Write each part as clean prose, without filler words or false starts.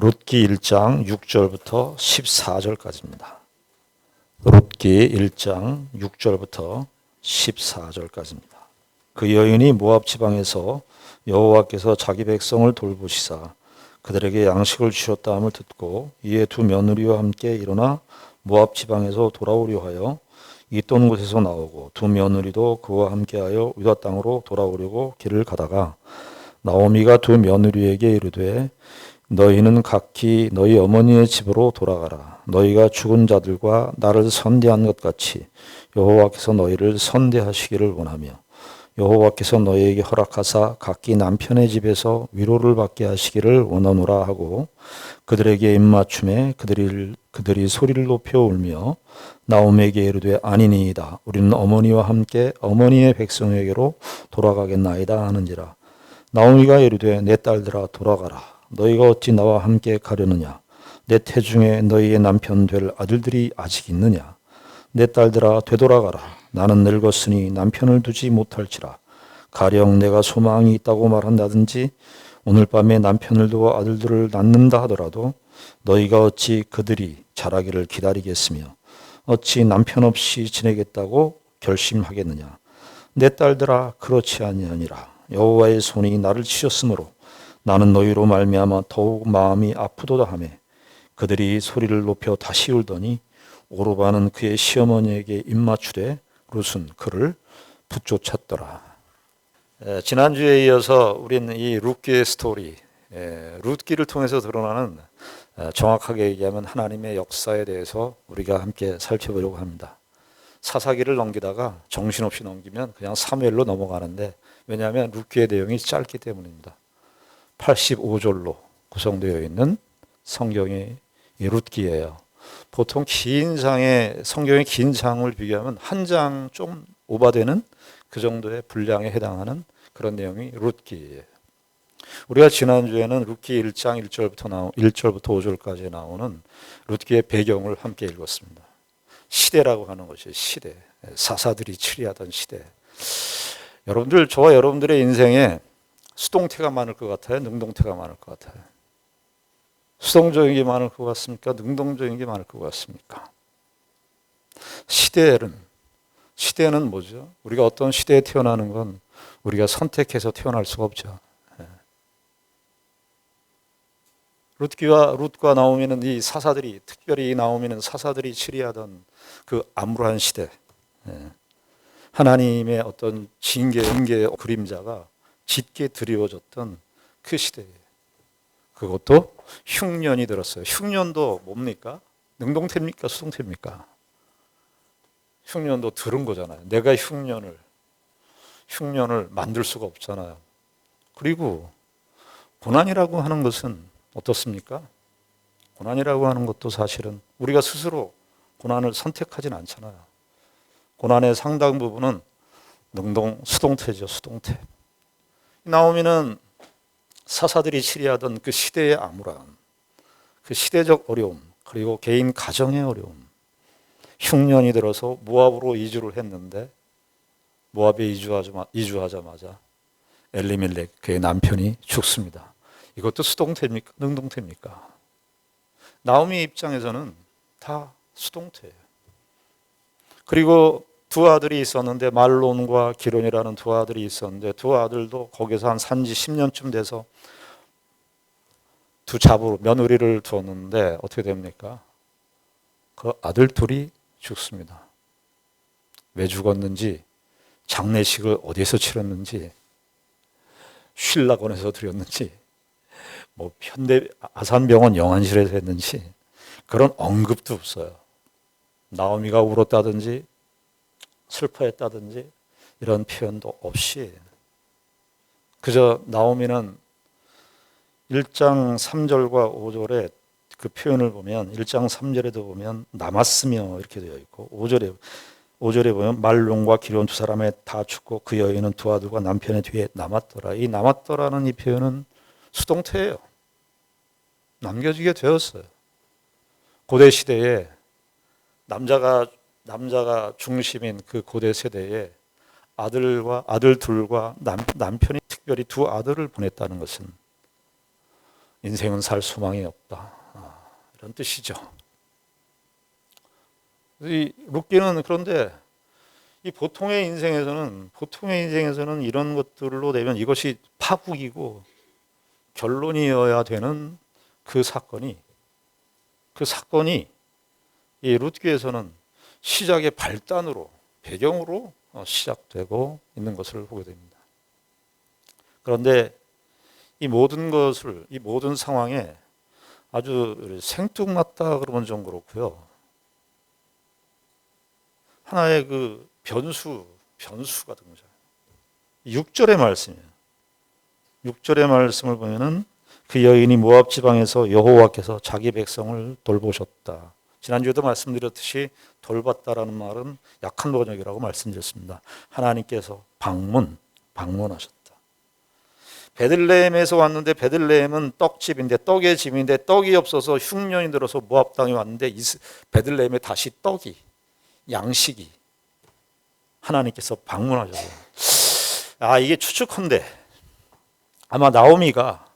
룻기 1장 6절부터 14절까지입니다. 룻기 1장 6절부터 14절까지입니다. 그 여인이 모압 지방에서 여호와께서 자기 백성을 돌보시사 그들에게 양식을 주셨다 함을 듣고 이에 두 며느리와 함께 일어나 모압 지방에서 돌아오려 하여 있던 곳에서 나오고 두 며느리도 그와 함께하여 유다 땅으로 돌아오려고 길을 가다가 나오미가 두 며느리에게 이르되 너희는 각기 너희 어머니의 집으로 돌아가라. 너희가 죽은 자들과 나를 선대한 것 같이 여호와께서 너희를 선대하시기를 원하며 여호와께서 너희에게 허락하사 각기 남편의 집에서 위로를 받게 하시기를 원하노라 하고 그들에게 입맞춤에 그들이 소리를 높여 울며 나오미에게 이르되 아니니이다. 우리는 어머니와 함께 어머니의 백성에게로 돌아가겠나이다 하는지라. 나오미가 이르되 내 딸들아 돌아가라. 너희가 어찌 나와 함께 가려느냐? 내 태중에 너희의 남편 될 아들들이 아직 있느냐? 내 딸들아 되돌아가라. 나는 늙었으니 남편을 두지 못할지라. 가령 내가 소망이 있다고 말한다든지 오늘 밤에 남편을 두어 아들들을 낳는다 하더라도 너희가 어찌 그들이 자라기를 기다리겠으며 어찌 남편 없이 지내겠다고 결심하겠느냐? 내 딸들아 그렇지 아니하니라. 여호와의 손이 나를 치셨으므로 나는 너희로 말미암아 더욱 마음이 아프도다 하며 그들이 소리를 높여 다시 울더니 오르바는 그의 시어머니에게 입맞추되 룻은 그를 붙쫓았더라. 지난주에 이어서 우리는 이 룻기의 스토리, 룻기를 통해서 드러나는 정확하게 얘기하면 하나님의 역사에 대해서 우리가 함께 살펴보려고 합니다. 사사기를 넘기다가 정신없이 넘기면 그냥 사무엘로 넘어가는데 왜냐하면 룻기의 내용이 짧기 때문입니다. 85절로 구성되어 있는 성경이 룻기예요. 보통 긴 장의 성경의 긴 장을 비교하면 한 장 좀 오바되는 그 정도의 분량에 해당하는 그런 내용이 룻기예요. 우리가 지난주에는 룻기 1장 1절부터 5절까지 나오는 룻기의 배경을 함께 읽었습니다. 시대라고 하는 것이 시대. 사사들이 치리하던 시대. 여러분들, 저와 여러분들의 인생에 수동태가 많을 것 같아요? 능동태가 많을 것 같아요? 수동적인 게 많을 것 같습니까? 능동적인 게 많을 것 같습니까? 시대는 뭐죠? 우리가 어떤 시대에 태어나는 건 우리가 선택해서 태어날 수가 없죠. 룻과 나오미는 이 사사들이, 특별히 나오미는 사사들이 치리하던 그 암울한 시대, 하나님의 어떤 징계의 그림자가 짙게 드리워졌던 그 시대예요. 그것도 흉년이 들었어요. 흉년도 뭡니까? 능동태입니까? 수동태입니까? 흉년도 들은 거잖아요. 내가 흉년을 만들 수가 없잖아요. 그리고 고난이라고 하는 것은 어떻습니까? 고난이라고 하는 것도 사실은 우리가 스스로 고난을 선택하진 않잖아요. 고난의 상당 부분은 수동태죠. 수동태. 나오미는 사사들이 치리하던 그 시대의 암울함, 그 시대적 어려움, 그리고 개인 가정의 어려움, 흉년이 들어서 모압으로 이주를 했는데 모압에 이주하자마자 엘리멜렉 그의 남편이 죽습니다. 이것도 수동태입니까? 능동태입니까? 나오미 입장에서는 다 수동태예요. 그리고 두 아들이 있었는데 말론과 기론이라는 두 아들이 있었는데 두 아들도 거기서 한 산지 10년쯤 돼서 두 잡으로 며느리를 두었는데 어떻게 됩니까? 그 아들 둘이 죽습니다. 왜 죽었는지, 장례식을 어디에서 치렀는지, 쉴락원에서 드렸는지, 뭐 현대 아산병원 영안실에서 했는지 그런 언급도 없어요. 나오미가 울었다든지 슬퍼했다든지 이런 표현도 없이 그저 나오미는 1장 3절과 5절에 그 표현을 보면 1장 3절에도 보면 남았으며 이렇게 되어 있고 5절에 보면 말론과 기론 두 사람에 다 죽고 그 여인은 두 아들과 남편의 뒤에 남았더라. 이 남았더라는 이 표현은 수동태예요. 남겨지게 되었어요. 고대 시대에 남자가 중심인 그 고대 세대에 아들 둘과 남편이 특별히 두 아들을 보냈다는 것은 인생은 살 소망이 없다. 이런 뜻이죠. 이 룻기는 그런데 이 보통의 인생에서는 이런 것들로 되면 이것이 파국이고 결론이어야 되는 그 사건이 이 룻기에서는 시작의 발단으로 배경으로 시작되고 있는 것을 보게 됩니다. 그런데 이 모든 상황에 아주 생뚱맞다 그러면 좀 그렇고요. 하나의 그 변수가 등장해요. 6절의 말씀이에요. 6절의 말씀을 보면은 그 여인이 모압 지방에서 여호와께서 자기 백성을 돌보셨다. 지난주에도 말씀드렸듯이 돌봤다라는 말은 약한 번역이라고 말씀드렸습니다. 하나님께서 방문하셨다. 베들레헴에서 왔는데 베들레헴은 떡집인데 떡의 집인데 떡이 없어서 흉년이 들어서 모압 땅에 왔는데 베들레헴에 다시 양식이 하나님께서 방문하셔서 이게 추측컨대 아마 나오미가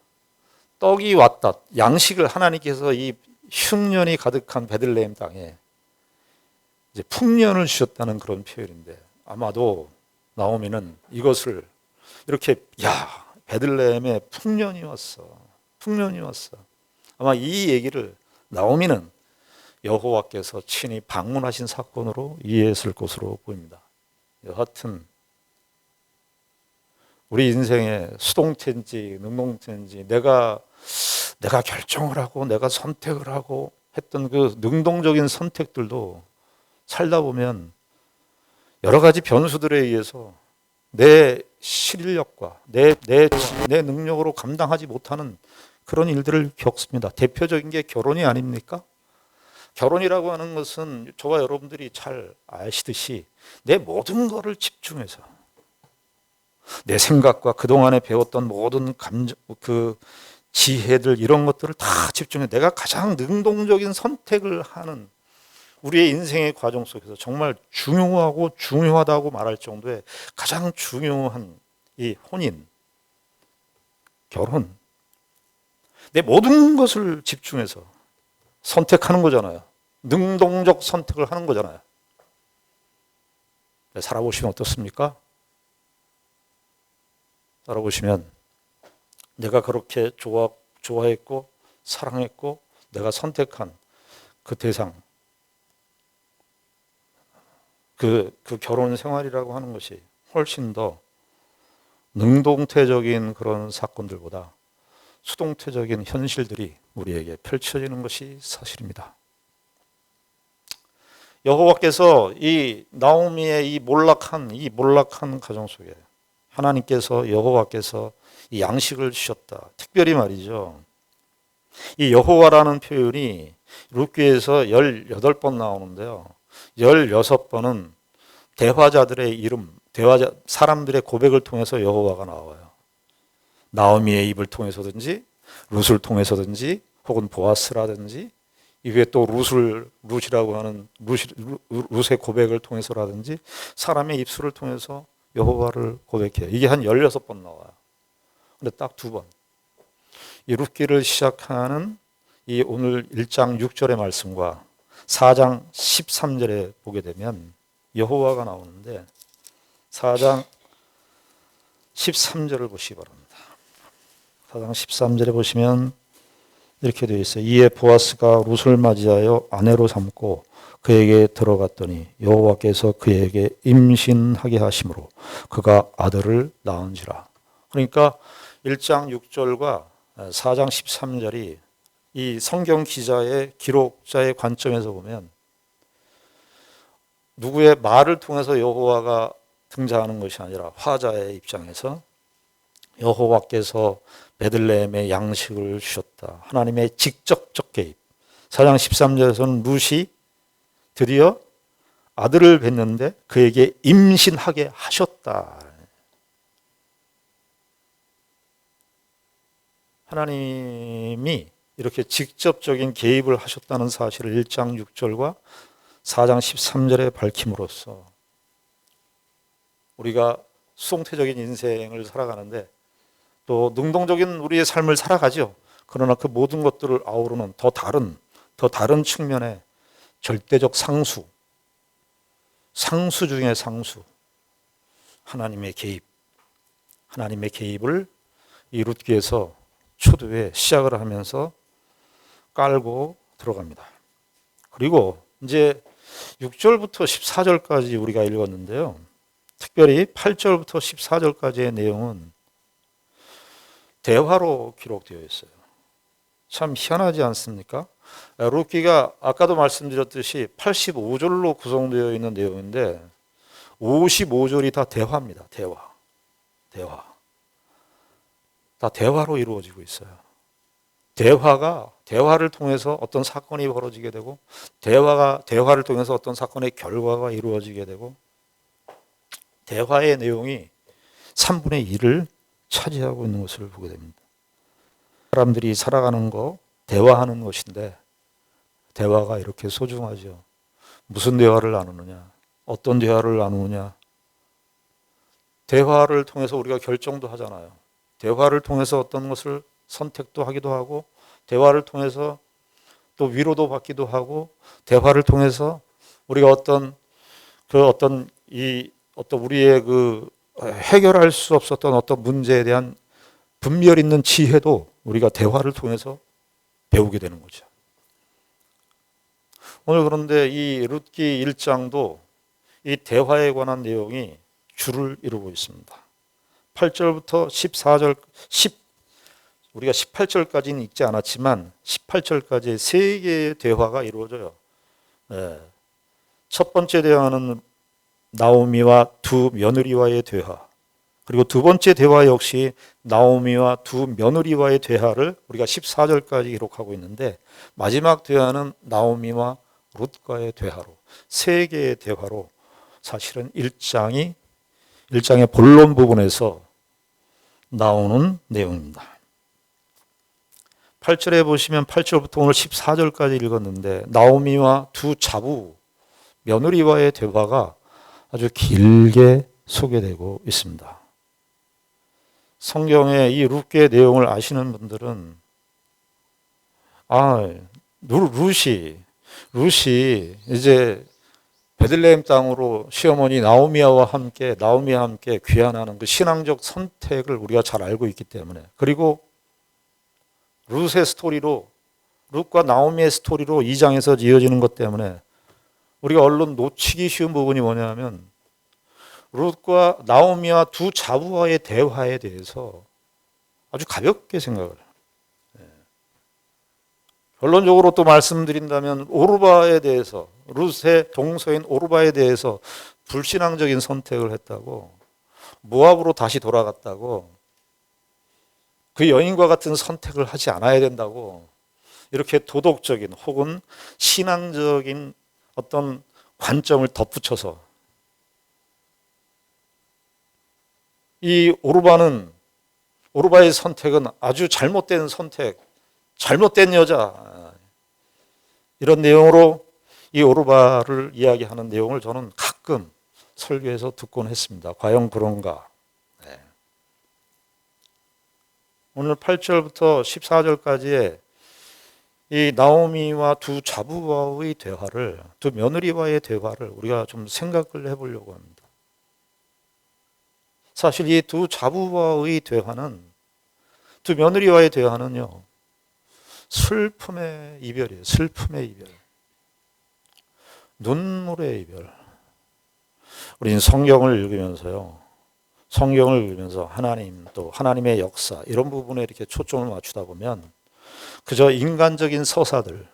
떡이 왔다 양식을 하나님께서 이 흉년이 가득한 베들레헴 땅에 이제 풍년을 주셨다는 그런 표현인데 아마도 나오미는 이것을 이렇게 베들레헴에 풍년이 왔어. 아마 이 얘기를 나오미는 여호와께서 친히 방문하신 사건으로 이해했을 것으로 보입니다. 여하튼 우리 인생의 수동태인지 능동태인지 내가 결정을 하고 내가 선택을 하고 했던 그 능동적인 선택들도 살다 보면 여러 가지 변수들에 의해서 내 실력과 내 능력으로 감당하지 못하는 그런 일들을 겪습니다. 대표적인 게 결혼이 아닙니까? 결혼이라고 하는 것은 저와 여러분들이 잘 아시듯이 내 모든 것을 집중해서 내 생각과 그동안에 배웠던 모든 그 지혜들 이런 것들을 다 집중해 내가 가장 능동적인 선택을 하는 우리의 인생의 과정 속에서 정말 중요하다고 말할 정도의 가장 중요한 이 혼인, 결혼 내 모든 것을 집중해서 선택하는 거잖아요. 능동적 선택을 하는 거잖아요. 살아보시면 어떻습니까? 살아보시면 내가 그렇게 좋아했고 사랑했고 내가 선택한 그 대상 그 결혼 생활이라고 하는 것이 훨씬 더 능동태적인 그런 사건들보다 수동태적인 현실들이 우리에게 펼쳐지는 것이 사실입니다. 여호와께서 이 나오미의 이 몰락한 가정 속에 여호와께서 이 양식을 주셨다. 특별히 말이죠. 이 여호와라는 표현이 룻기에서 18번 나오는데요. 16번은 대화자들의 이름, 사람들의 고백을 통해서 여호와가 나와요. 나오미의 입을 통해서든지 룻을 통해서든지 혹은 보아스라든지 이게 또 룻이라고 하는 룻의 고백을 통해서라든지 사람의 입술을 통해서 여호와를 고백해요. 이게 한 16번 나와요. 근데 딱 2번. 이 룻기를 시작하는 이 오늘 1장 6절의 말씀과 4장 13절에 보게 되면 여호와가 나오는데 4장 13절을 보시기 바랍니다. 4장 13절에 보시면 이렇게 되어 있어요. 이에 보아스가 룻을 맞이하여 아내로 삼고 그에게 들어갔더니 여호와께서 그에게 임신하게 하심으로 그가 아들을 낳은지라. 그러니까 1장 6절과 4장 13절이 이 성경 기록자의 관점에서 보면 누구의 말을 통해서 여호와가 등장하는 것이 아니라 화자의 입장에서 여호와께서 베들레헴에 양식을 주셨다. 하나님의 직접적 개입. 4장 13절에서는 룻이 드디어 아들을 뵀는데 그에게 임신하게 하셨다. 하나님이 이렇게 직접적인 개입을 하셨다는 사실을 1장 6절과 4장 13절에 밝힘으로써 우리가 수동태적인 인생을 살아가는데 또 능동적인 우리의 삶을 살아가죠. 그러나 그 모든 것들을 아우르는 더 다른 측면의 절대적 상수 중의 상수, 하나님의 개입을 이 룻기에서 초두에 시작을 하면서 깔고 들어갑니다. 그리고 이제 6절부터 14절까지 우리가 읽었는데요. 특별히 8절부터 14절까지의 내용은 대화로 기록되어 있어요. 참 희한하지 않습니까? 룻기가 아까도 말씀드렸듯이 85절로 구성되어 있는 내용인데 55절이 다 대화입니다. 대화. 다 대화로 이루어지고 있어요. 대화를 통해서 어떤 사건이 벌어지게 되고 대화를 통해서 어떤 사건의 결과가 이루어지게 되고 대화의 내용이 3분의 1을 차지하고 있는 것을 보게 됩니다. 사람들이 살아가는 거 대화하는 것인데 대화가 이렇게 소중하죠. 무슨 대화를 나누느냐, 어떤 대화를 나누느냐. 대화를 통해서 우리가 결정도 하잖아요. 대화를 통해서 어떤 것을 선택도 하기도 하고 대화를 통해서 또 위로도 받기도 하고 대화를 통해서 우리가 어떤 우리의 그 해결할 수 없었던 어떤 문제에 대한 분별 있는 지혜도 우리가 대화를 통해서 배우게 되는 거죠. 오늘 그런데 이 룻기 1장도 이 대화에 관한 내용이 줄을 이루고 있습니다. 8절부터 14절, 우리가 18절까지는 읽지 않았지만 18절까지 세 개의 대화가 이루어져요. 첫 번째 대화는 나오미와 두 며느리와의 대화. 그리고 두 번째 대화 역시 나오미와 두 며느리와의 대화를 우리가 14절까지 기록하고 있는데 마지막 대화는 나오미와 룻과의 대화로 세 개의 대화로 사실은 1장의 본론 부분에서 나오는 내용입니다. 8절에 보시면 8절부터 오늘 14절까지 읽었는데 나오미와 두 자부 며느리와의 대화가 아주 길게 소개되고 있습니다. 성경의 이 룻기의 내용을 아시는 분들은 룻이 이제 베들레헴 땅으로 시어머니 나오미와 함께 귀환하는 그 신앙적 선택을 우리가 잘 알고 있기 때문에 그리고 룻과 나오미의 스토리로 2장에서 이어지는 것 때문에 우리가 얼른 놓치기 쉬운 부분이 뭐냐면 룻과 나오미와 두 자부와의 대화에 대해서 아주 가볍게 생각을 해요. 결론적으로 또 말씀드린다면 오르바에 대해서 룻의 동서인 오르바에 대해서 불신앙적인 선택을 했다고 모압으로 다시 돌아갔다고 그 여인과 같은 선택을 하지 않아야 된다고 이렇게 도덕적인 혹은 신앙적인 어떤 관점을 덧붙여서 이 오르바의 선택은 아주 잘못된 선택, 잘못된 여자 이런 내용으로 이 오르바를 이야기하는 내용을 저는 가끔 설교에서 듣곤 했습니다. 과연 그런가? 오늘 8절부터 14절까지의 이 나오미와 두 자부와의 대화를, 두 며느리와의 대화를 우리가 좀 생각을 해보려고 합니다. 사실 이 두 자부와의 대화는, 두 며느리와의 대화는요, 슬픔의 이별이에요. 슬픔의 이별. 눈물의 이별. 우리는 성경을 읽으면서 하나님 또 하나님의 역사 이런 부분에 이렇게 초점을 맞추다 보면 그저 인간적인 서사들,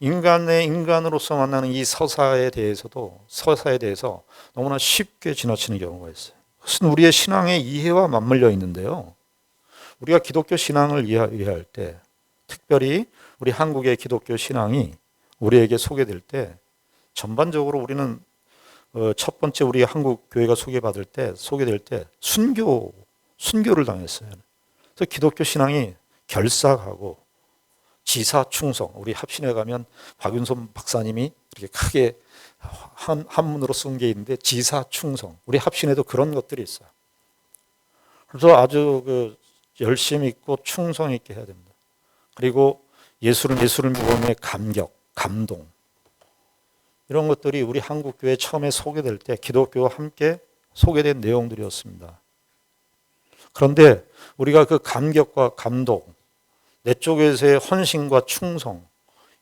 인간으로서 만나는 이 서사에 대해서 너무나 쉽게 지나치는 경우가 있어요. 그것은 우리의 신앙의 이해와 맞물려 있는데요. 우리가 기독교 신앙을 이해할 때, 특별히 우리 한국의 기독교 신앙이 우리에게 소개될 때 전반적으로 우리는 첫 번째 우리 한국 교회가 소개될 때 순교를 당했어요. 그래서 기독교 신앙이 결삭하고 지사충성, 우리 합신에 가면 박윤선 박사님이 이렇게 크게 한문으로 쓴 게 있는데 지사충성, 우리 합신에도 그런 것들이 있어요. 그래서 아주 열심 있고 충성 있게 해야 됩니다. 그리고 예수를 모범의 감격, 감동, 이런 것들이 우리 한국교회 처음에 소개될 때 기독교와 함께 소개된 내용들이었습니다. 그런데 우리가 그 감격과 감동, 내 쪽에서의 헌신과 충성,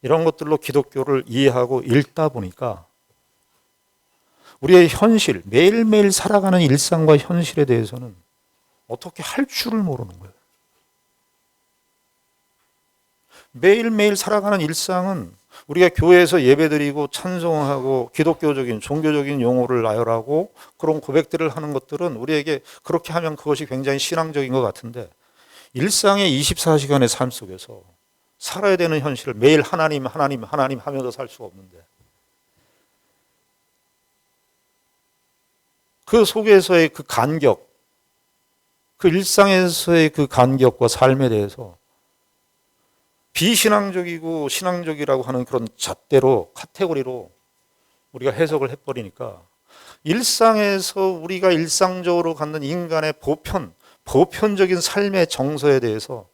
이런 것들로 기독교를 이해하고 읽다 보니까 우리의 현실, 매일매일 살아가는 일상과 현실에 대해서는 어떻게 할 줄을 모르는 거예요. 매일매일 살아가는 일상은 우리가 교회에서 예배드리고 찬송하고 기독교적인 종교적인 용어를 나열하고 그런 고백들을 하는 것들은 우리에게 그렇게 하면 그것이 굉장히 신앙적인 것 같은데, 일상의 24시간의 삶 속에서 살아야 되는 현실을 매일 하나님 하면서 살 수가 없는데, 그 속에서의 그 간격, 그 일상에서의 그 간격과 삶에 대해서 비신앙적이고 신앙적이라고 하는 그런 잣대로, 카테고리로 우리가 해석을 해버리니까 일상에서 우리가 일상적으로 갖는 인간의 보편적인 삶의 정서에 대해서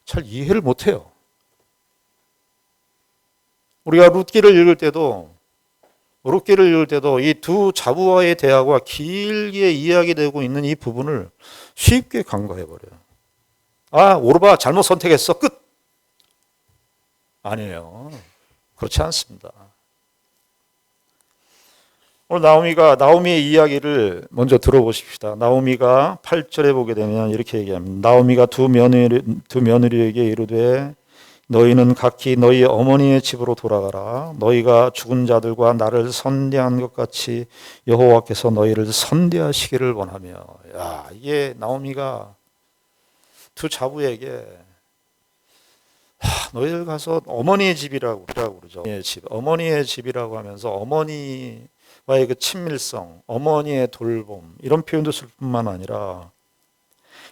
잘 이해를 못해요. 우리가 룻기를 읽을 때도 이 두 자부와의 대화가 길게 이야기되고 있는 이 부분을 쉽게 간과해버려요. 아, 오르바 잘못 선택했어. 끝. 아니에요. 그렇지 않습니다. 오늘 나오미의 이야기를 먼저 들어보십시다. 나오미가 8절에 보게 되면 이렇게 얘기합니다. 나오미가 두 며느리에게 이르되 너희는 각기 너희 어머니의 집으로 돌아가라. 너희가 죽은 자들과 나를 선대한 것 같이 여호와께서 너희를 선대하시기를 원하며. 야, 이게 나오미가 두 자부에게 너희들 가서 어머니의 집이라고 그러죠. 어머니의 집이라고 하면서 어머니와의 그 친밀성, 어머니의 돌봄, 이런 표현도 쓸 뿐만 아니라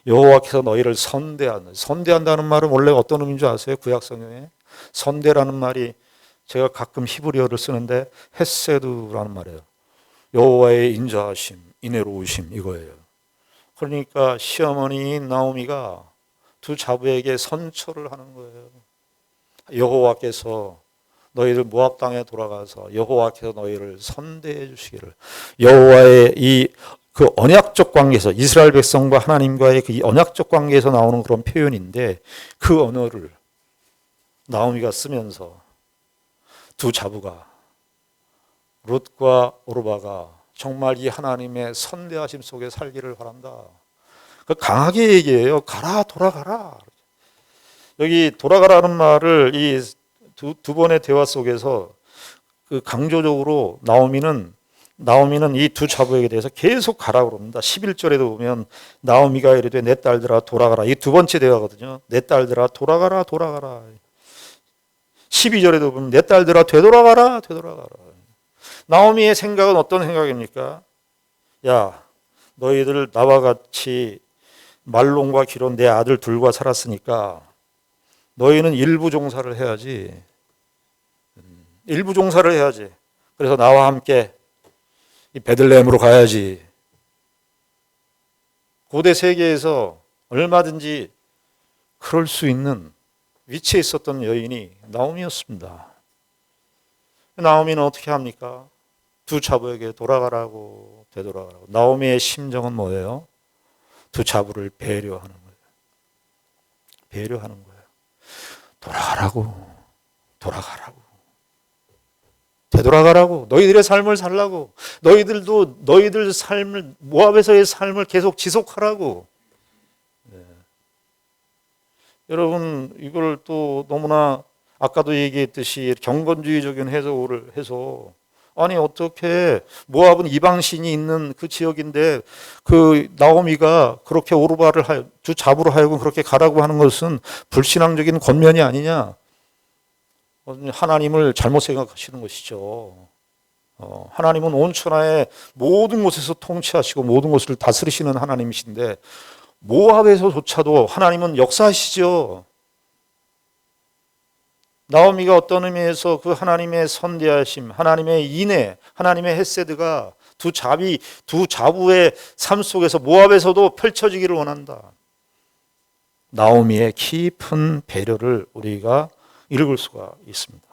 여호와께서 너희를 선대한다는 말은 원래 어떤 의미인 줄 아세요? 구약 성경에 선대라는 말이 제가 가끔 히브리어를 쓰는데 헤세드라는 말이에요. 여호와의 인자하심, 인애로우심, 이거예요. 그러니까 시어머니인 나오미가 두 자부에게 선처를 하는 거예요. 여호와께서 너희들 모압 땅에 돌아가서 여호와께서 너희를 선대해 주시기를. 여호와의 이 그 언약적 관계에서, 이스라엘 백성과 하나님과의 그 언약적 관계에서 나오는 그런 표현인데, 그 언어를 나오미가 쓰면서 두 자부가, 룻과 오르바가 정말 이 하나님의 선대하심 속에 살기를 바란다. 강하게 얘기해요. 가라, 돌아가라. 여기 돌아가라는 말을 이 두 번의 대화 속에서 그 강조적으로 나오미는 이 두 자부에게 대해서 계속 가라 그럽니다. 11절에도 보면 나오미가 이르되 내 딸들아 돌아가라. 이 두 번째 대화거든요. 내 딸들아 돌아가라. 12절에도 보면 내 딸들아 되돌아가라. 나오미의 생각은 어떤 생각입니까? 야, 너희들 나와 같이 말론과 기론 내 아들 둘과 살았으니까 너희는 일부 종사를 해야지. 그래서 나와 함께 이 베들레헴으로 가야지. 고대 세계에서 얼마든지 그럴 수 있는 위치에 있었던 여인이 나오미였습니다. 나오미는 어떻게 합니까? 두 자부에게 돌아가라고, 되돌아가라고. 나오미의 심정은 뭐예요? 두 자부를 배려하는 거예요. 되돌아가라고. 너희들의 삶을 살라고. 너희들도 너희들 삶을, 모압에서의 삶을 계속 지속하라고. 여러분, 이걸 또 너무나 아까도 얘기했듯이 경건주의적인 해석을 해서, 아니 어떻게 모압은 이방신이 있는 그 지역인데 그 나오미가 그렇게 오르바를 두 자부로 하여금 그렇게 가라고 하는 것은 불신앙적인 권면이 아니냐. 하나님을 잘못 생각하시는 것이죠. 하나님은 온 천하의 모든 곳에서 통치하시고 모든 것을 다스리시는 하나님이신데 모압에서조차도 하나님은 역사하시죠. 나오미가 어떤 의미에서 그 하나님의 선대하심, 하나님의 인애, 하나님의 헤세드가 두 자부의 삶 속에서 모압에서도 펼쳐지기를 원한다. 나오미의 깊은 배려를 우리가 읽을 수가 있습니다.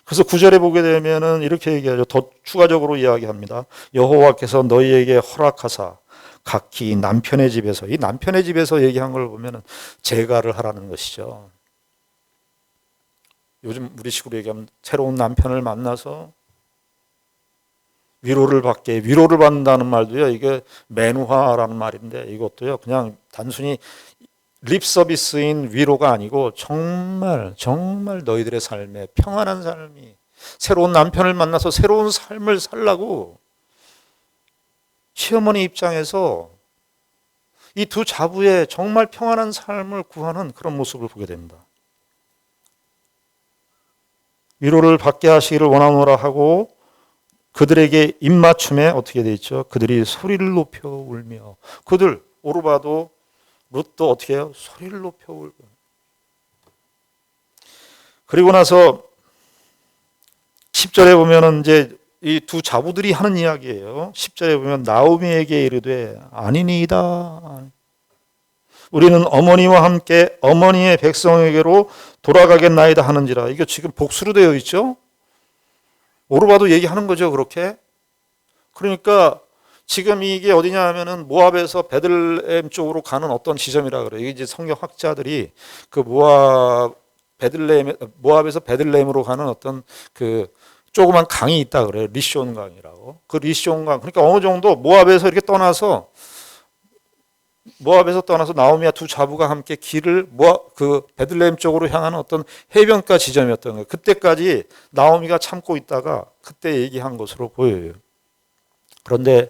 그래서 9절에 보게 되면은 이렇게 얘기하죠. 더 추가적으로 이야기합니다. 여호와께서 너희에게 허락하사 각기 남편의 집에서, 이 남편의 집에서 얘기한 걸 보면은 재가를 하라는 것이죠. 요즘 우리 식으로 얘기하면 새로운 남편을 만나서 위로를 받는다는 말도요, 이게 매누화라는 말인데 이것도요 그냥 단순히 립 서비스인 위로가 아니고 정말 너희들의 삶에 평안한 삶이, 새로운 남편을 만나서 새로운 삶을 살라고 시어머니 입장에서 이 두 자부의 정말 평안한 삶을 구하는 그런 모습을 보게 됩니다. 위로를 받게 하시기를 원하노라 하고 그들에게 입맞춤에 어떻게 돼 있죠? 그들이 소리를 높여 울며, 그들 오르바도 룻도 어떻게 해요? 소리를 높여 울고. 그리고 나서 10절에 보면은 이제 이 두 자부들이 하는 이야기예요. 10절에 보면 나오미에게 이르되 아니니이다. 우리는 어머니와 함께 어머니의 백성에게로 돌아가겠나이다 하는지라. 이게 지금 복수로 되어 있죠. 오르바도 얘기하는 거죠, 그렇게. 그러니까 지금 이게 어디냐 하면은 모압에서 베들레헴 쪽으로 가는 어떤 지점이라 그래요. 이게 이제 성경 학자들이 그 모압에서 베들레헴으로 가는 어떤 그 조그만 강이 있다 그래요. 리시온 강이라고. 그 리시온 강. 그러니까 어느 정도 모압에서 떠나서 나오미와 두 자부가 함께 길을 그 베들레헴 쪽으로 향하는 어떤 해변가 지점이었던 거예요. 그때까지 나오미가 참고 있다가 그때 얘기한 것으로 보여요. 그런데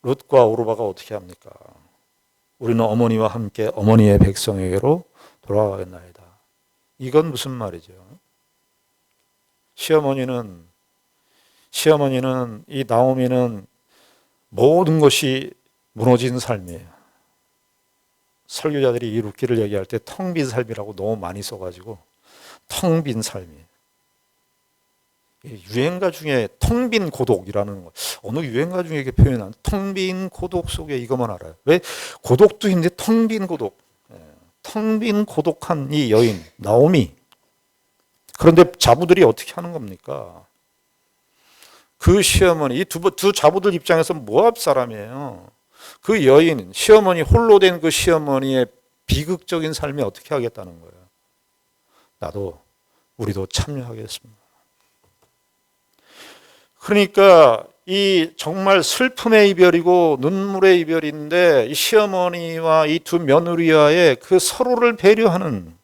룻과 오르바가 어떻게 합니까? 우리는 어머니와 함께 어머니의 백성에게로 돌아가겠나이다. 이건 무슨 말이죠? 시어머니는 이 나오미는 모든 것이 무너진 삶이에요. 설교자들이 이 룻기를 얘기할 때 텅 빈 삶이라고 너무 많이 써가지고 텅 빈 삶이에요. 유행가 중에 텅 빈 고독이라는 거, 어느 유행가 중에 이렇게 표현한 텅 빈 고독 속에 이것만 알아요. 왜? 고독도 있는데 텅 빈 고독, 텅 빈 고독한 이 여인 나오미. 그런데 자부들이 어떻게 하는 겁니까? 그 시어머니, 이 두 자부들 입장에서 모압 사람이에요. 그 여인, 시어머니, 홀로 된 그 시어머니의 비극적인 삶에 어떻게 하겠다는 거예요? 우리도 참여하겠습니다. 그러니까 이 정말 슬픔의 이별이고 눈물의 이별인데 이 시어머니와 이 두 며느리와의 그 서로를 배려하는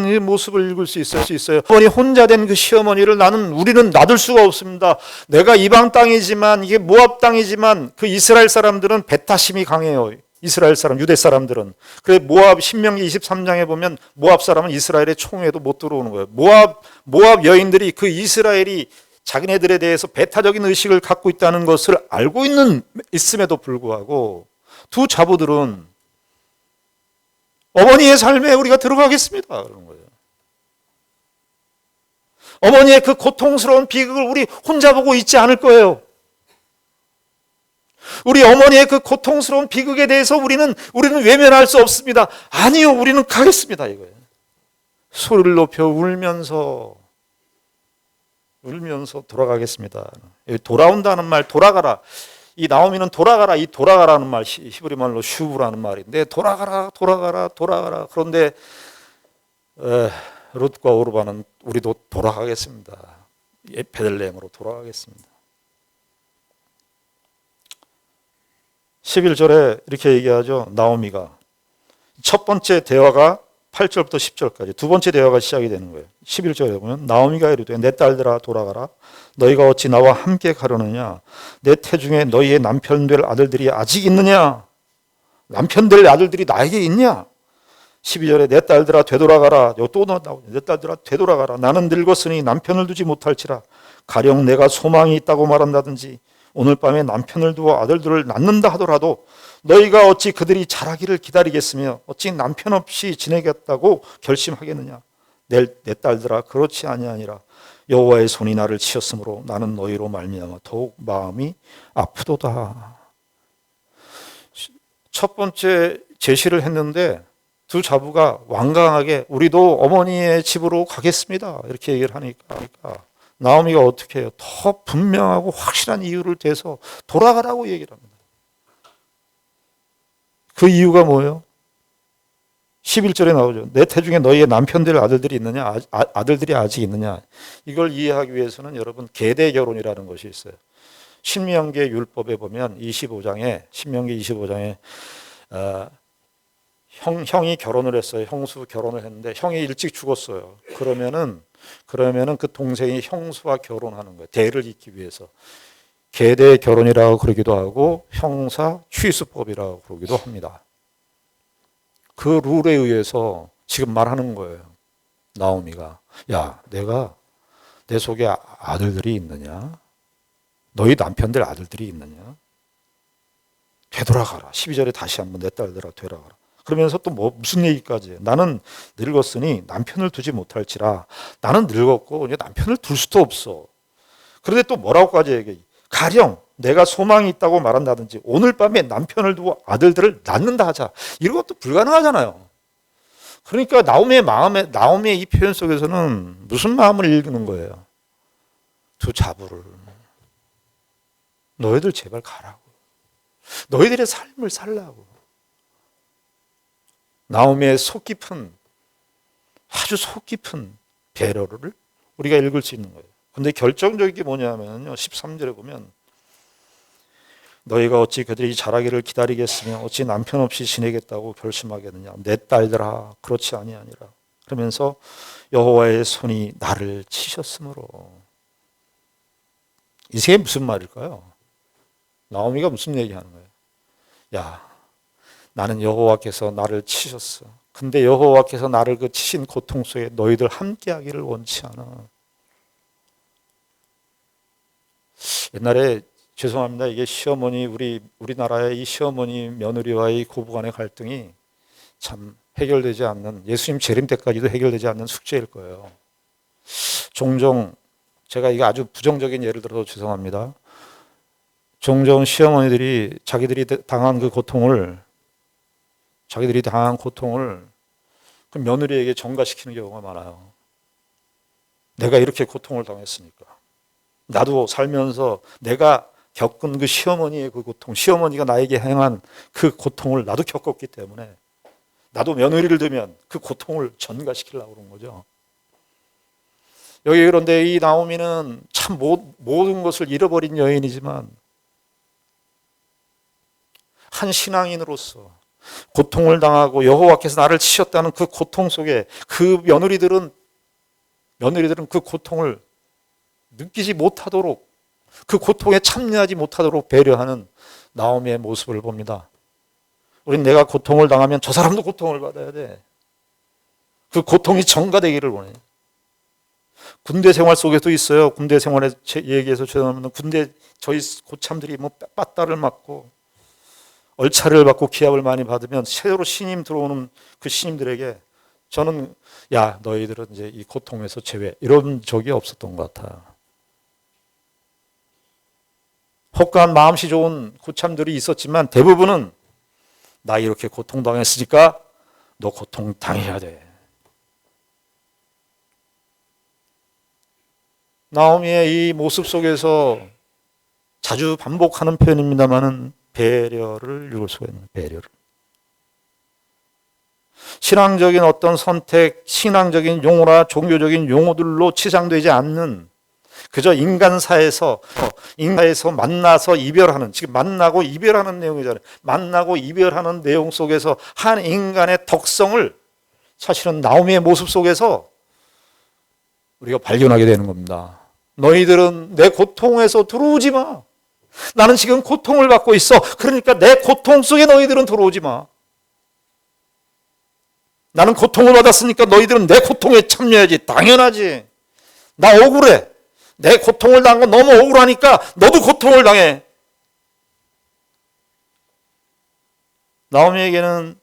이 모습을 읽을 수 있어요. 어머니 혼자 된 그 시어머니를 우리는 놔둘 수가 없습니다. 내가 이방 땅이지만, 이게 모압 땅이지만 그 이스라엘 사람들은 배타심이 강해요. 이스라엘 사람, 유대 사람들은. 그래 모압 신명기 23장에 보면 모압 사람은 이스라엘의 총회도 못 들어오는 거예요. 모압 여인들이 그 이스라엘이 자기네들에 대해서 배타적인 의식을 갖고 있다는 것을 알고 있음에도 불구하고 두 자부들은 어머니의 삶에 우리가 들어가겠습니다. 그런 거예요. 어머니의 그 고통스러운 비극을 우리 혼자 보고 있지 않을 거예요. 우리 어머니의 그 고통스러운 비극에 대해서 우리는 외면할 수 없습니다. 아니요, 우리는 가겠습니다. 이거예요. 소리를 높여 울면서 돌아가겠습니다. 돌아온다는 말, 돌아가라. 이 나오미는 돌아가라, 이 돌아가라는 말, 히브리 말로 슈브라는 말인데 돌아가라. 그런데 룻과 오르바는 우리도 돌아가겠습니다. 베들레헴으로 돌아가겠습니다. 11절에 이렇게 얘기하죠. 나오미가 첫 번째 대화가 8절부터 10절까지 두 번째 대화가 시작이 되는 거예요. 11절에 보면 나오미가 이르되 내 딸들아 돌아가라. 너희가 어찌 나와 함께 가려느냐. 내 태중에 너희의 남편 될 아들들이 아직 있느냐. 남편 될 아들들이 나에게 있냐. 12절에 내 딸들아 되돌아가라. 또 나오죠. 내 딸들아 되돌아가라. 나는 늙었으니 남편을 두지 못할지라. 가령 내가 소망이 있다고 말한다든지 오늘 밤에 남편을 두어 아들들을 낳는다 하더라도 너희가 어찌 그들이 자라기를 기다리겠으며 어찌 남편 없이 지내겠다고 결심하겠느냐. 내 딸들아 그렇지 아니하니라. 여호와의 손이 나를 치셨으므로 나는 너희로 말미암아 더욱 마음이 아프도다. 첫 번째 제시를 했는데 두 자부가 완강하게 우리도 어머니의 집으로 가겠습니다 이렇게 얘기를 하니까 나오미가 어떻게 해요? 더 분명하고 확실한 이유를 대서 돌아가라고 얘기를 합니다. 그 이유가 뭐예요? 11절에 나오죠. 내 태중에 너희의 남편들 아들들이 있느냐? 아들들이 아직 있느냐? 이걸 이해하기 위해서는 여러분 계대 결혼이라는 것이 있어요. 신명기 율법에 보면 25장에 신명기 25장에 형이 결혼을 했어요. 형수 결혼을 했는데 형이 일찍 죽었어요. 그러면은 그 동생이 형수와 결혼하는 거예요. 대를 잇기 위해서. 계대 결혼이라고 그러기도 하고 형사 취수법이라고 그러기도 합니다. 그 룰에 의해서 지금 말하는 거예요. 나오미가 야 내가 내 속에 아들들이 있느냐? 너희 남편들 아들들이 있느냐? 되돌아가라. 12절에 다시 한번 내 딸들아 되돌아가라. 그러면서 또 무슨 얘기까지 해. 나는 늙었으니 남편을 두지 못할지라. 나는 늙었고 이제 남편을 둘 수도 없어. 그런데 또 뭐라고까지 얘기해. 가령 내가 소망이 있다고 말한다든지 오늘 밤에 남편을 두고 아들들을 낳는다 하자. 이런 것도 불가능하잖아요. 그러니까 나오미의 이 표현 속에서는 무슨 마음을 읽는 거예요? 두 자부를. 너희들 제발 가라고. 너희들의 삶을 살라고. 나오미의 아주 속 깊은 배려를 우리가 읽을 수 있는 거예요. 근데 결정적인 게 뭐냐면요. 13절에 보면 너희가 어찌 그들이 자라기를 기다리겠으며 어찌 남편 없이 지내겠다고 결심하겠느냐. 내 딸들아 그렇지 아니하니라. 그러면서 여호와의 손이 나를 치셨으므로. 이게 무슨 말일까요? 나오미가 무슨 얘기하는 거예요? 야, 나는 여호와께서 나를 치셨어. 근데 여호와께서 나를 그 치신 고통 속에 너희들 함께하기를 원치 않아. 옛날에 죄송합니다. 이게 시어머니 우리나라의 이 시어머니 며느리와의 고부간의 갈등이 참 해결되지 않는 예수님 재림 때까지도 해결되지 않는 숙제일 거예요. 종종 제가 이게 아주 부정적인 예를 들어서 죄송합니다. 종종 시어머니들이 자기들이 당한 고통을 그 며느리에게 전가시키는 경우가 많아요. 내가 이렇게 고통을 당했으니까. 나도 살면서 내가 겪은 그 시어머니의 그 고통, 시어머니가 나에게 행한 그 고통을 나도 겪었기 때문에 나도 며느리를 두면 그 고통을 전가시키려고 그런 거죠. 여기 그런데 이 나오미는 참 모든 것을 잃어버린 여인이지만 한 신앙인으로서 고통을 당하고 여호와께서 나를 치셨다는 그 고통 속에 그 며느리들은 그 고통을 느끼지 못하도록 그 고통에 참여하지 못하도록 배려하는 나오미의 모습을 봅니다. 우린 내가 고통을 당하면 저 사람도 고통을 받아야 돼. 그 고통이 전가되기를 원해요. 군대 생활 속에도 있어요. 군대 생활에 얘기해서 죄송합니다. 군대 저희 고참들이 빠따를 맞고 얼차를 받고 기합을 많이 받으면 새로 신임 들어오는 그 신임들에게 저는 야 너희들은 이제 이 고통에서 제외 이런 적이 없었던 것 같아요. 혹한 마음씨 좋은 고참들이 있었지만 대부분은 나 이렇게 고통당했으니까 너 고통당해야 돼. 나오미의 이 모습 속에서 자주 반복하는 표현입니다만은 배려를 읽을 수가 있는 배려를. 신앙적인 어떤 선택, 신앙적인 용어나 종교적인 용어들로 치상되지 않는 그저 인간사에서 만나서 이별하는, 지금 만나고 이별하는 내용이잖아요. 만나고 이별하는 내용 속에서 한 인간의 덕성을 사실은 나오미의 모습 속에서 우리가 발견하게 되는 겁니다. 너희들은 내 고통에서 들어오지 마. 나는 지금 고통을 받고 있어. 그러니까 내 고통 속에 너희들은 들어오지 마. 나는 고통을 받았으니까 너희들은 내 고통에 참여해야지. 당연하지. 나 억울해. 내 고통을 당한 건 너무 억울하니까 너도 고통을 당해. 나오미에게는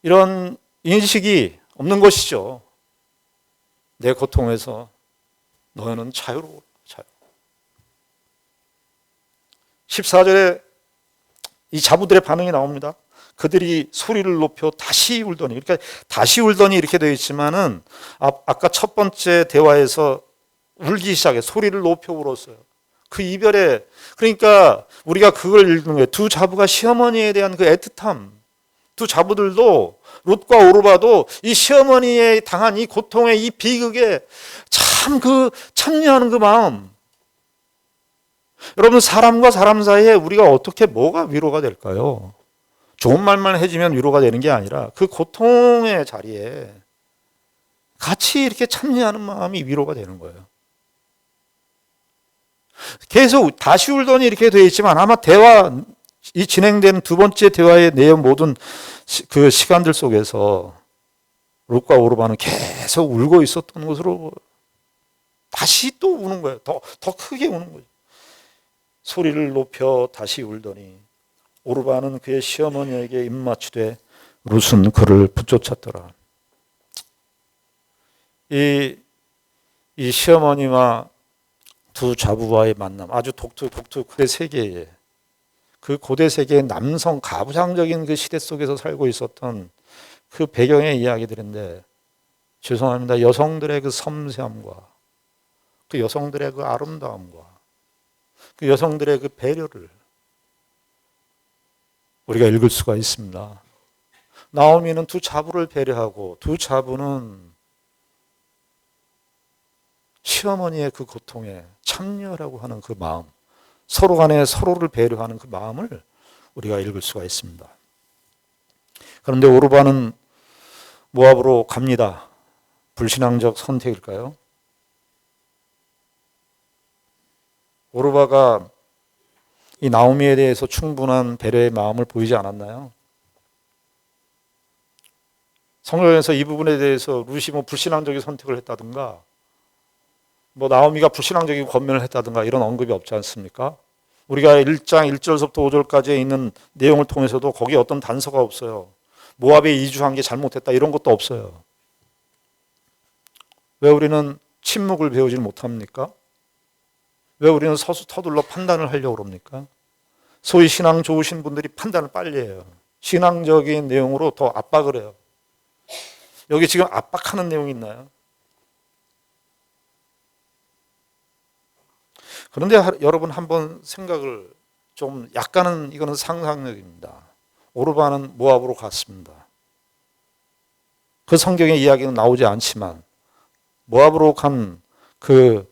이런 인식이 없는 것이죠. 내 고통에서 너희는 자유로워. 14절에 이 자부들의 반응이 나옵니다. 그들이 소리를 높여 다시 울더니, 그러니까 다시 울더니 이렇게 되어 있지만은 아까 첫 번째 대화에서 울기 시작해 소리를 높여 울었어요. 그 이별에, 그러니까 우리가 그걸 읽는 거예요. 두 자부가 시어머니에 대한 그 애틋함, 두 자부들도 룻과 오르바도 이 시어머니에 당한 이 고통에, 이 비극에 참 그 참여하는 그 마음. 여러분, 사람과 사람 사이에 우리가 어떻게 뭐가 위로가 될까요? 좋은 말만 해주면 위로가 되는 게 아니라 그 고통의 자리에 같이 이렇게 참여하는 마음이 위로가 되는 거예요. 계속 다시 울더니 이렇게 되어 있지만 아마 이 진행되는 두 번째 대화의 내용 모든 그 시간들 속에서 룻과 오르바는 계속 울고 있었던 것으로 다시 또 우는 거예요. 더 크게 우는 거죠. 소리를 높여 다시 울더니 오르바는 그의 시어머니에게 입맞추되 룻은 그를 붙쫓았더라. 이 시어머니와 두 자부와의 만남, 아주 독특 고대 세계에, 그 고대 세계의 남성 가부장적인 그 시대 속에서 살고 있었던 그 배경의 이야기들인데, 죄송합니다. 여성들의 그 섬세함과 그 여성들의 그 아름다움과 그 여성들의 그 배려를 우리가 읽을 수가 있습니다. 나오미는 두 자부를 배려하고 두 자부는 시어머니의 그 고통에 참여라고 하는 그 마음, 서로 간에 서로를 배려하는 그 마음을 우리가 읽을 수가 있습니다. 그런데 오르바는 모압으로 갑니다. 불신앙적 선택일까요? 오르바가 이 나오미에 대해서 충분한 배려의 마음을 보이지 않았나요? 성경에서 이 부분에 대해서 룻이 불신앙적인 선택을 했다든가 나오미가 불신앙적인 권면을 했다든가 이런 언급이 없지 않습니까? 우리가 1장 1절부터 5절까지 있는 내용을 통해서도 거기에 어떤 단서가 없어요. 모압에 이주한 게 잘못했다 이런 것도 없어요. 왜 우리는 침묵을 배우지 못합니까? 왜 우리는 서둘러 판단을 하려고 그럽니까? 소위 신앙 좋으신 분들이 판단을 빨리 해요. 신앙적인 내용으로 더 압박을 해요. 여기 지금 압박하는 내용이 있나요? 그런데 여러분 한번 생각을 좀, 약간은 이거는 상상력입니다. 오르바는 모압으로 갔습니다. 그 성경의 이야기는 나오지 않지만 모압으로 간 그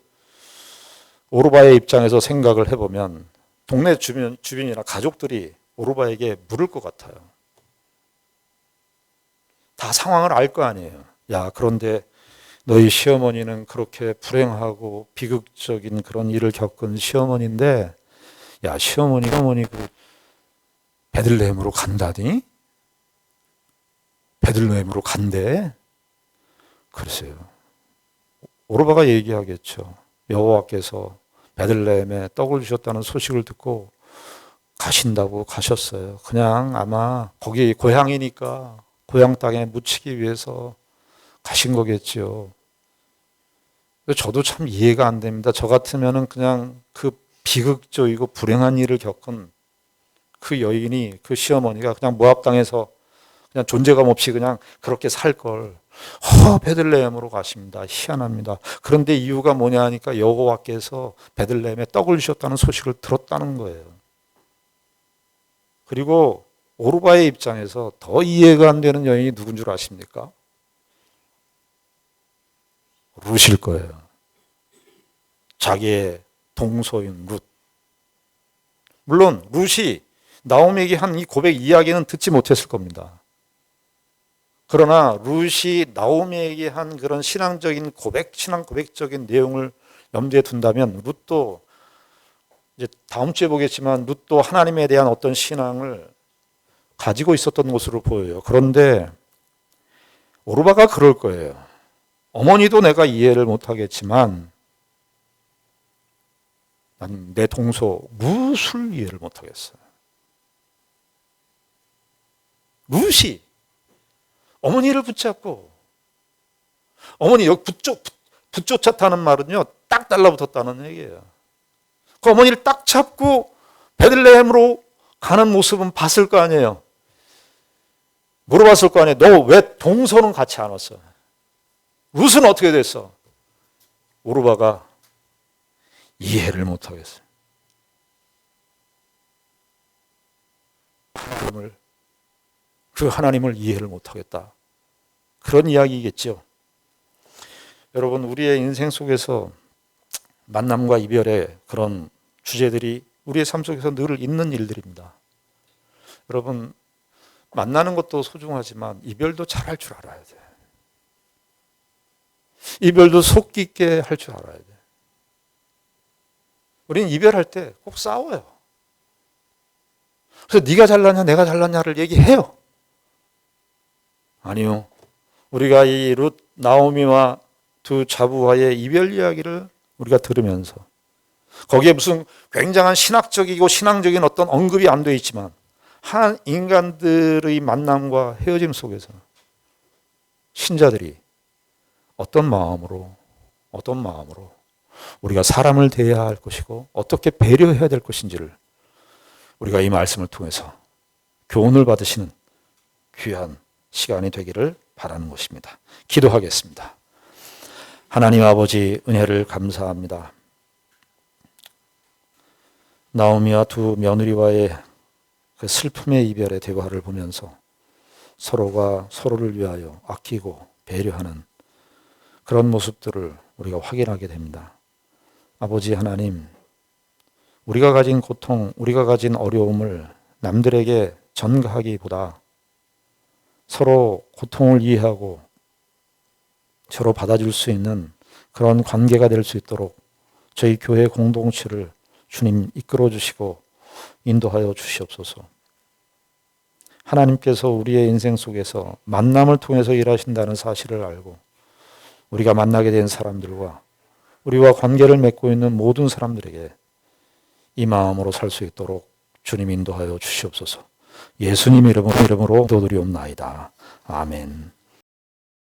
오르바의 입장에서 생각을 해보면 동네 주변이나 가족들이 오르바에게 물을 것 같아요. 다 상황을 알 거 아니에요. 야, 그런데 너희 시어머니는 그렇게 불행하고 비극적인 그런 일을 겪은 시어머니인데, 야, 시어머니가 그 베들레헴으로 간다니? 베들레헴으로 간대? 글쎄요. 오르바가 얘기하겠죠. 여호와께서 베들레헴에 떡을 주셨다는 소식을 듣고 가신다고 가셨어요. 그냥 아마 거기 고향이니까 고향 땅에 묻히기 위해서 가신 거겠지요. 저도 참 이해가 안 됩니다. 저 같으면은 그냥 그 비극적이고 불행한 일을 겪은 그 여인이, 그 시어머니가 그냥 모압 땅에서 그냥 존재감 없이 그냥 그렇게 살 걸. 베들레헴으로 가십니다. 희한합니다. 그런데 이유가 뭐냐 하니까 여호와께서 베들레헴에 떡을 주셨다는 소식을 들었다는 거예요. 그리고 오르바의 입장에서 더 이해가 안 되는 여인이 누군 줄 아십니까? 룻일 거예요. 자기의 동서인 룻. 물론 룻이 나오미에게 한 이 고백 이야기는 듣지 못했을 겁니다. 그러나 룻이 나오미에게 한 그런 신앙 고백적인 내용을 염두에 둔다면 룻도, 이제 다음 주에 보겠지만 룻도 하나님에 대한 어떤 신앙을 가지고 있었던 것으로 보여요. 그런데 오르바가 그럴 거예요. 어머니도 내가 이해를 못하겠지만 난 내 동서 룻을 이해를 못하겠어요. 룻이 어머니를 붙잡고, 어머니 여기 붙쫓았다는 말은요, 딱 달라붙었다는 얘기예요. 그 어머니를 딱 잡고 베들레헴으로 가는 모습은 봤을 거 아니에요. 물어봤을 거 아니에요. 너 왜 동서는 같이 안 왔어? 룻은 어떻게 됐어? 오르바가 이해를 못하겠어요. 그 하나님을 이해를 못하겠다. 그런 이야기겠죠. 여러분, 우리의 인생 속에서 만남과 이별의 그런 주제들이 우리의 삶 속에서 늘 있는 일들입니다. 여러분, 만나는 것도 소중하지만 이별도 잘할 줄 알아야 돼. 이별도 속 깊게 할 줄 알아야 돼. 우리는 이별할 때 꼭 싸워요. 그래서 네가 잘났냐 내가 잘났냐를 얘기해요. 아니요. 우리가 이 룻 나오미와 두 자부와의 이별 이야기를 우리가 들으면서 거기에 무슨 굉장한 신학적이고 신앙적인 어떤 언급이 안 돼 있지만 한 인간들의 만남과 헤어짐 속에서 신자들이 어떤 마음으로 우리가 사람을 대해야 할 것이고 어떻게 배려해야 될 것인지를 우리가 이 말씀을 통해서 교훈을 받으시는 귀한 시간이 되기를 바라는 것입니다. 기도하겠습니다. 하나님 아버지, 은혜를 감사합니다. 나오미와 두 며느리와의 그 슬픔의 이별의 대화를 보면서 서로가 서로를 위하여 아끼고 배려하는 그런 모습들을 우리가 확인하게 됩니다. 아버지 하나님, 우리가 가진 고통, 우리가 가진 어려움을 남들에게 전가하기보다 서로 고통을 이해하고 서로 받아줄 수 있는 그런 관계가 될 수 있도록 저희 교회 공동체를 주님 이끌어 주시고 인도하여 주시옵소서. 하나님께서 우리의 인생 속에서 만남을 통해서 일하신다는 사실을 알고 우리가 만나게 된 사람들과 우리와 관계를 맺고 있는 모든 사람들에게 이 마음으로 살 수 있도록 주님 인도하여 주시옵소서. 예수님 이름으로 기도드리옵나이다. 아멘.